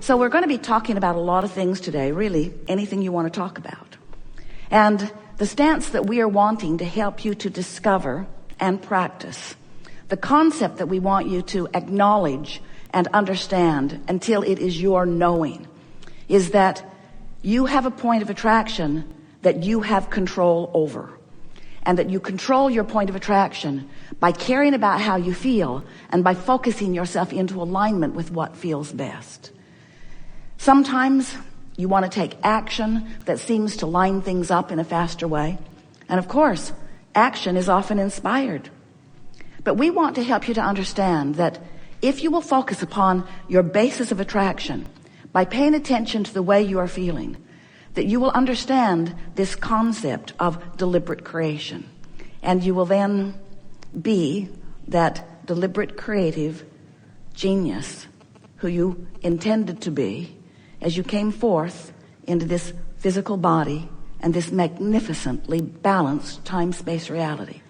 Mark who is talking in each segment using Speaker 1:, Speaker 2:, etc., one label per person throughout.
Speaker 1: So we're going to be talking about a lot of things today, really anything you want to talk about. And the stance that we are wanting to help you to discover and practice, the concept that we want you to acknowledge and understand until it is your knowing, is that you have a point of attraction that you have control over. And that you control your point of attraction by caring about how you feel and by focusing yourself into alignment with what feels best. Sometimes you want to take action that seems to line things up in a faster way. And of course, action is often inspired. But we want to help you to understand that if you will focus upon your basis of attraction by paying attention to the way you are feeling, that you will understand this concept of deliberate creation. And you will then be that deliberate creative genius who you intended to be as you came forth into this physical body and this magnificently balanced time-space reality.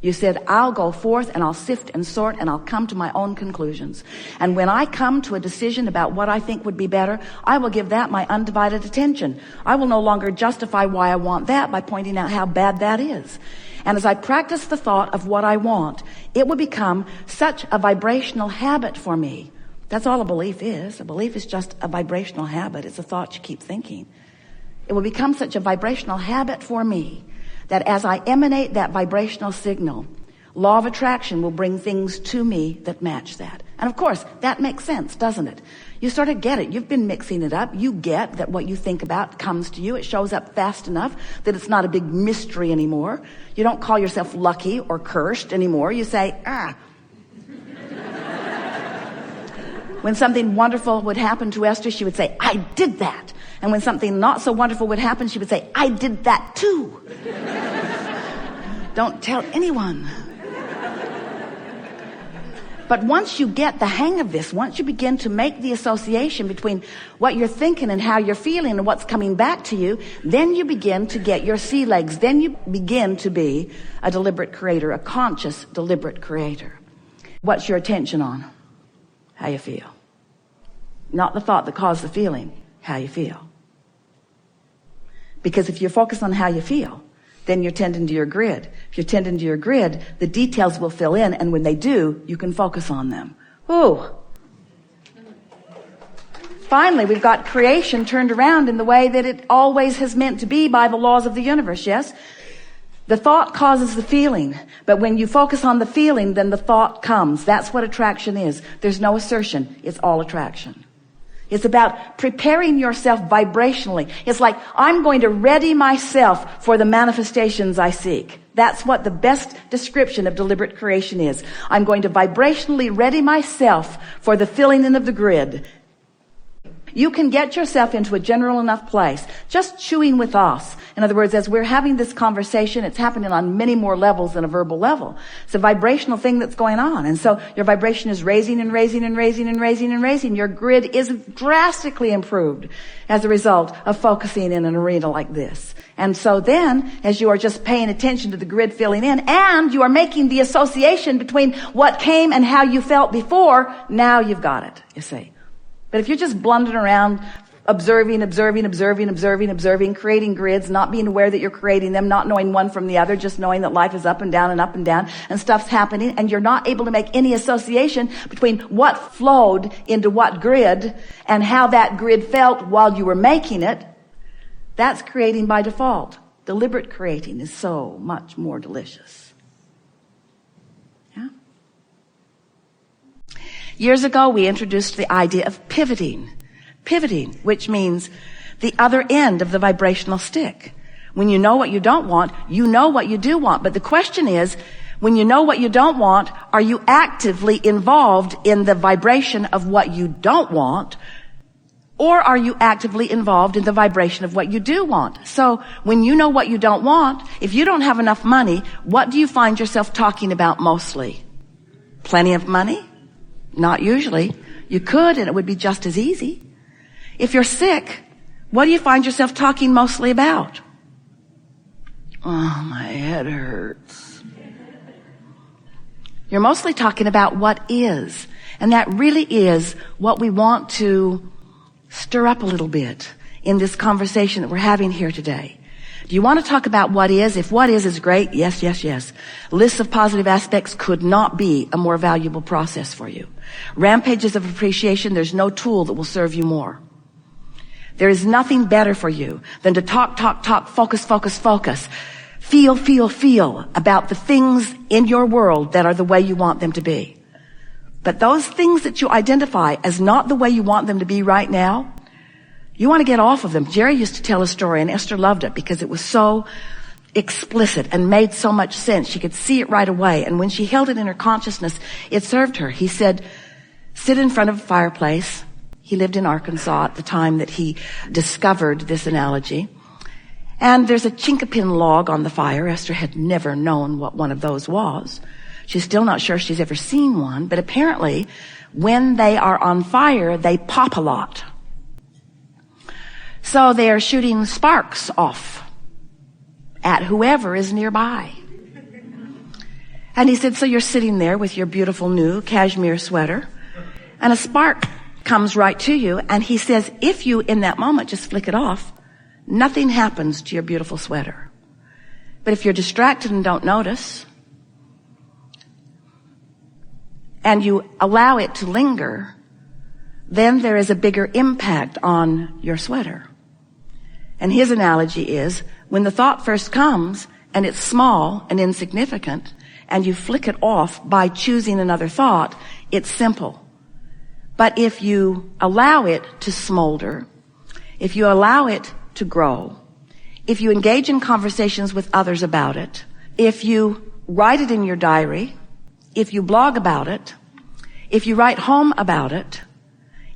Speaker 1: You said, I'll go forth and I'll sift and sort and I'll come to my own conclusions. And when I come to a decision about what I think would be better, I will give that my undivided attention. I will no longer justify why I want that by pointing out how bad that is. And as I practice the thought of what I want, it will become such a vibrational habit for me. That's all a belief is. A belief is just a vibrational habit. It's a thought you keep thinking. It will become such a vibrational habit for me that as I emanate that vibrational signal, law of attraction will bring things to me that match that. And of course, that makes sense, doesn't it? You sort of get it. You've been mixing it up. You get that what you think about comes to you. It shows up fast enough that it's not a big mystery anymore. You don't call yourself lucky or cursed anymore. You say, When something wonderful would happen to Esther, she would say, I did that. And when something not so wonderful would happen, she would say, I did that too. Don't tell anyone. But once you get the hang of this, once you begin to make the association between what you're thinking and how you're feeling and what's coming back to you, then you begin to get your sea legs. Then you begin to be a deliberate creator, a conscious, deliberate creator. What's your attention on? How you feel. Not the thought that caused the feeling, how you feel. Because if you're focused on how you feel, then you're tending to your grid. If you're tending to your grid, the details will fill in, and when they do, you can focus on them. Ooh. Finally, we've got creation turned around in the way that it always has meant to be by the laws of the universe, yes? The thought causes the feeling, but when you focus on the feeling, then the thought comes. That's what attraction is. There's no assertion. It's all attraction. It's about preparing yourself vibrationally. It's like, I'm going to ready myself for the manifestations I seek. That's what the best description of deliberate creation is. I'm going to vibrationally ready myself for the filling in of the grid. You can get yourself into a general enough place, just chewing with us. In other words, as we're having this conversation, it's happening on many more levels than a verbal level. It's a vibrational thing that's going on. And so your vibration is raising and raising and raising and raising and raising. Your grid is drastically improved as a result of focusing in an arena like this. And so then, as you are just paying attention to the grid filling in, and you are making the association between what came and how you felt before, now you've got it, you see. But if you're just blundering around, observing, creating grids, not being aware that you're creating them, not knowing one from the other, just knowing that life is up and down, and stuff's happening, and you're not able to make any association between what flowed into what grid and how that grid felt while you were making it, that's creating by default. Deliberate creating is so much more delicious. Years ago, we introduced the idea of pivoting. Pivoting, which means the other end of the vibrational stick. When you know what you don't want, you know what you do want. But the question is, when you know what you don't want, are you actively involved in the vibration of what you don't want? Or are you actively involved in the vibration of what you do want? So when you know what you don't want, if you don't have enough money, what do you find yourself talking about mostly? Plenty of money? Not usually. You could, and it would be just as easy. If you're sick, what do you find yourself talking mostly about? Oh, my head hurts. You're mostly talking about what is. And that really is what we want to stir up a little bit in this conversation that we're having here today. Do you want to talk about what is? If what is great, yes, yes, yes. Lists of positive aspects could not be a more valuable process for you. Rampages of appreciation, there's no tool that will serve you more. There is nothing better for you than to talk, focus, feel about the things in your world that are the way you want them to be. But those things that you identify as not the way you want them to be right now, you want to get off of them. Jerry used to tell a story, and Esther loved it because it was so explicit and made so much sense. She could see it right away. And when she held it in her consciousness, it served her. He said, sit in front of a fireplace. He lived in Arkansas at the time that he discovered this analogy. And there's a chinkapin log on the fire. Esther had never known what one of those was. She's still not sure she's ever seen one, but apparently when they are on fire, they pop a lot. So they are shooting sparks off at whoever is nearby. And he said, so you're sitting there with your beautiful new cashmere sweater, and a spark comes right to you, and he says, if you in that moment just flick it off, nothing happens to your beautiful sweater. But if you're distracted and don't notice, and you allow it to linger, then there is a bigger impact on your sweater. And his analogy is, when the thought first comes, and it's small and insignificant, and you flick it off by choosing another thought, it's simple. But if you allow it to smolder, if you allow it to grow, if you engage in conversations with others about it, if you write it in your diary, if you blog about it, if you write home about it,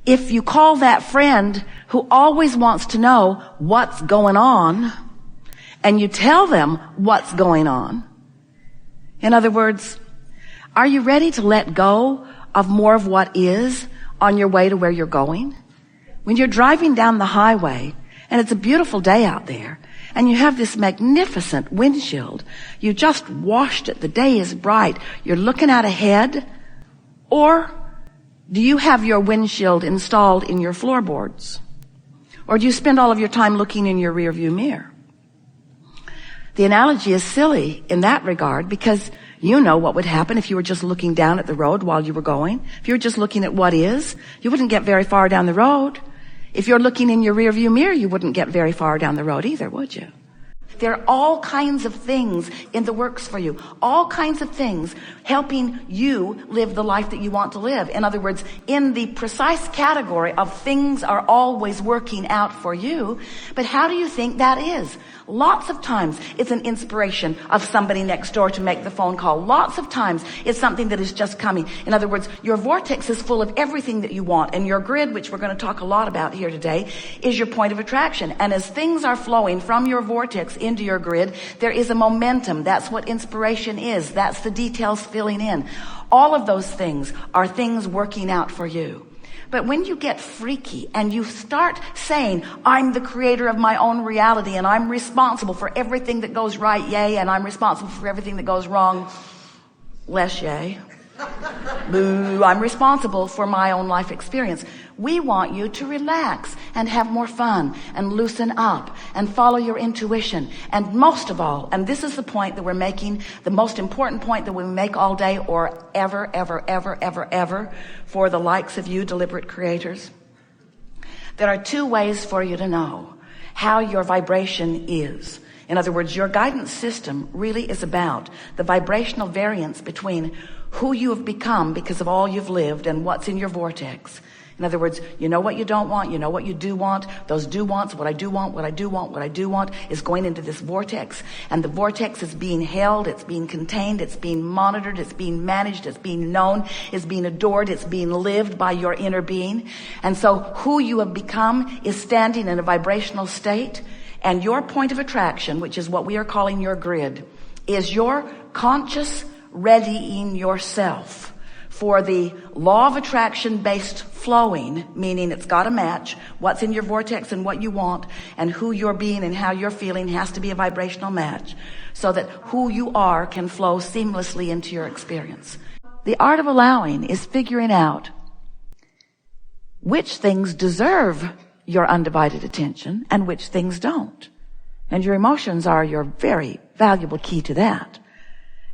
Speaker 1: if you call that friend who always wants to know what's going on, and you tell them what's going on. In other words, are you ready to let go of more of what is on your way to where you're going? When you're driving down the highway, and it's a beautiful day out there, and you have this magnificent windshield, you just washed it, the day is bright, you're looking out ahead, or do you have your windshield installed in your floorboards? Or do you spend all of your time looking in your rearview mirror? The analogy is silly in that regard because you know what would happen if you were just looking down at the road while you were going. If you were just looking at what is, you wouldn't get very far down the road. If you're looking in your rearview mirror, you wouldn't get very far down the road either, would you? There are all kinds of things in the works for you. All kinds of things helping you live the life that you want to live. In other words, in the precise category of things are always working out for you. But how do you think that is? Lots of times it's an inspiration of somebody next door to make the phone call. Lots of times it's something that is just coming. In other words, your vortex is full of everything that you want. And your grid, which we're going to talk a lot about here today, is your point of attraction. And as things are flowing from your vortex into your grid, there is a momentum. That's what inspiration is. That's the details filling in. All of those things are things working out for you. But when you get freaky and you start saying, I'm the creator of my own reality and I'm responsible for everything that goes right, yay, and I'm responsible for everything that goes wrong, less yay. Boo, I'm responsible for my own life experience. We want you to relax and have more fun and loosen up and follow your intuition. And most of all, and this is the point that we're making, the most important point that we make all day or ever for the likes of you deliberate creators. There are two ways for you to know how your vibration is. In other words, your guidance system really is about the vibrational variance between who you have become because of all you've lived and what's in your vortex. In other words, you know what you don't want, you know what you do want. Those do wants, what I do want is going into this vortex. And the vortex is being held, it's being contained, it's being monitored, it's being managed, it's being known, it's being adored, it's being lived by your inner being. And so who you have become is standing in a vibrational state. And your point of attraction, which is what we are calling your grid, is your conscious readying yourself for the law of attraction based flowing, meaning it's got to match what's in your vortex and what you want, and who you're being and how you're feeling has to be a vibrational match so that who you are can flow seamlessly into your experience. The art of allowing is figuring out which things deserve your undivided attention and which things don't. And your emotions are your very valuable key to that.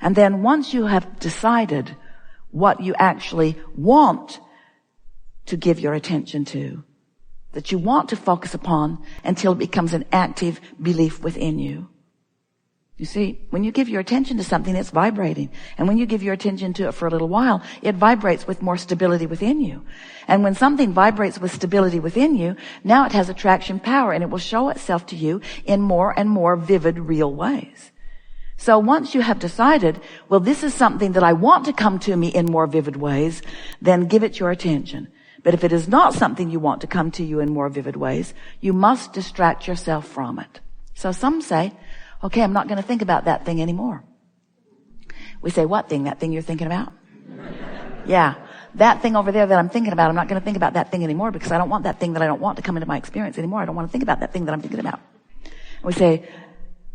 Speaker 1: And then once you have decided what you actually want to give your attention to, that you want to focus upon until it becomes an active belief within you. You see, when you give your attention to something, it's vibrating. And when you give your attention to it for a little while, it vibrates with more stability within you. And when something vibrates with stability within you, now it has attraction power, and it will show itself to you in more and more vivid, real ways. So once you have decided, well, this is something that I want to come to me in more vivid ways, then give it your attention. But if it is not something you want to come to you in more vivid ways, you must distract yourself from it. So some say, okay, I'm not going to think about that thing anymore. We say, what thing? That thing you're thinking about? Yeah, that thing over there that I'm thinking about, I'm not going to think about that thing anymore because I don't want that thing that I don't want to come into my experience anymore. I don't want to think about that thing that I'm thinking about. And we say,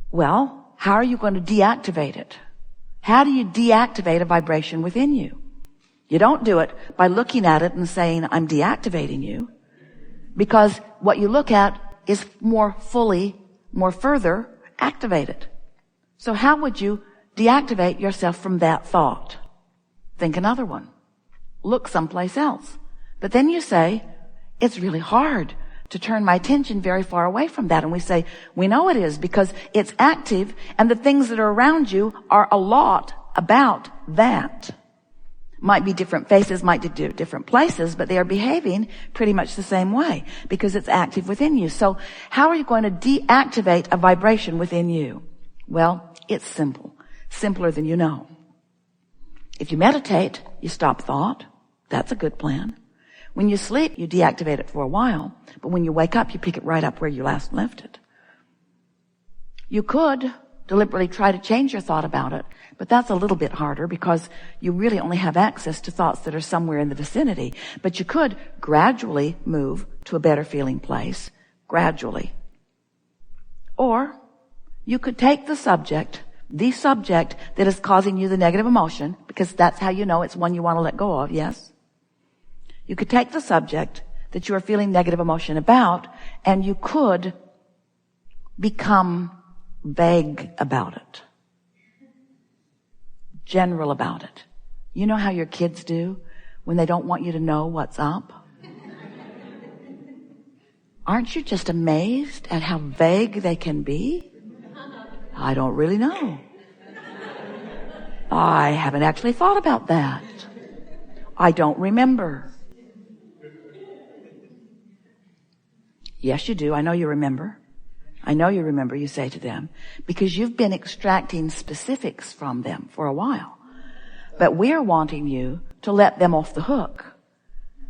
Speaker 1: well, how are you going to deactivate it? How do you deactivate a vibration within you? You don't do it by looking at it and saying, I'm deactivating you. Because what you look at is more fully, more further activated. So how would you deactivate yourself from that thought? Think another one. Look someplace else. But then you say, it's really hard to turn my attention very far away from that. And we say, we know it is because it's active and the things that are around you are a lot about that. Might be different faces, might be different places, but they are behaving pretty much the same way because it's active within you. So how are you going to deactivate a vibration within you? Well, it's simple. Simpler than you know. If you meditate, you stop thought. That's a good plan. When you sleep, you deactivate it for a while, but when you wake up, you pick it right up where you last left it. You could deliberately try to change your thought about it, but that's a little bit harder because you really only have access to thoughts that are somewhere in the vicinity. But you could gradually move to a better feeling place, gradually. Or you could take the subject that is causing you the negative emotion, because that's how you know it's one you want to let go of, yes? You could take the subject that you are feeling negative emotion about, and you could become vague about it. General about it. You know how your kids do when they don't want you to know what's up? Aren't you just amazed at how vague they can be? I don't really know. I haven't actually thought about that. I don't remember. Yes, you do. I know you remember. I know you remember, you say to them, because you've been extracting specifics from them for a while. But we're wanting you to let them off the hook.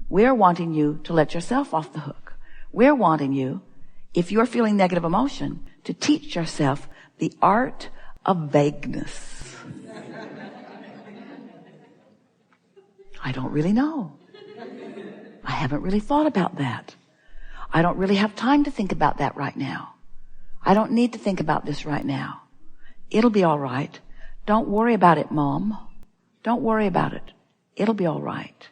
Speaker 1: We're wanting you to let yourself off the hook. We're wanting you, if you're feeling negative emotion, to teach yourself the art of vagueness. I don't really know. I haven't really thought about that. I don't really have time to think about that right now. I don't need to think about this right now. It'll be all right. Don't worry about it, Mom. Don't worry about it. It'll be all right.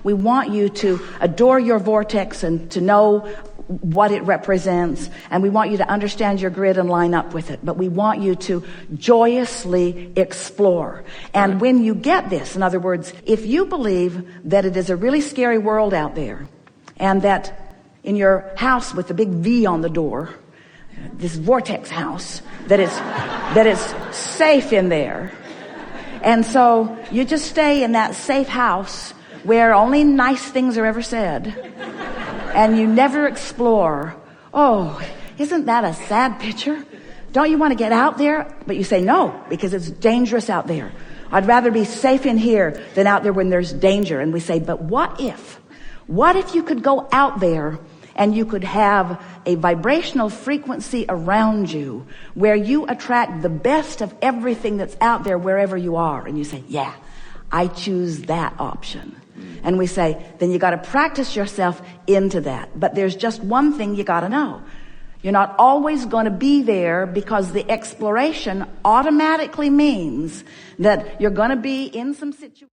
Speaker 1: We want you to adore your vortex and to know what it represents, and we want you to understand your grid and line up with it. But we want you to joyously explore. And when you get this, in other words, if you believe that it is a really scary world out there, and that in your house with the big V on the door, this vortex house, that is safe in there. And so you just stay in that safe house where only nice things are ever said. And you never explore. Oh, isn't that a sad picture? Don't you want to get out there? But you say no, because it's dangerous out there. I'd rather be safe in here than out there when there's danger. And we say, but what if? What if you could go out there and you could have a vibrational frequency around you where you attract the best of everything that's out there wherever you are? And you say, yeah, I choose that option. And we say, then you got to practice yourself into that. But there's just one thing you got to know. You're not always going to be there, because the exploration automatically means that you're going to be in some situation.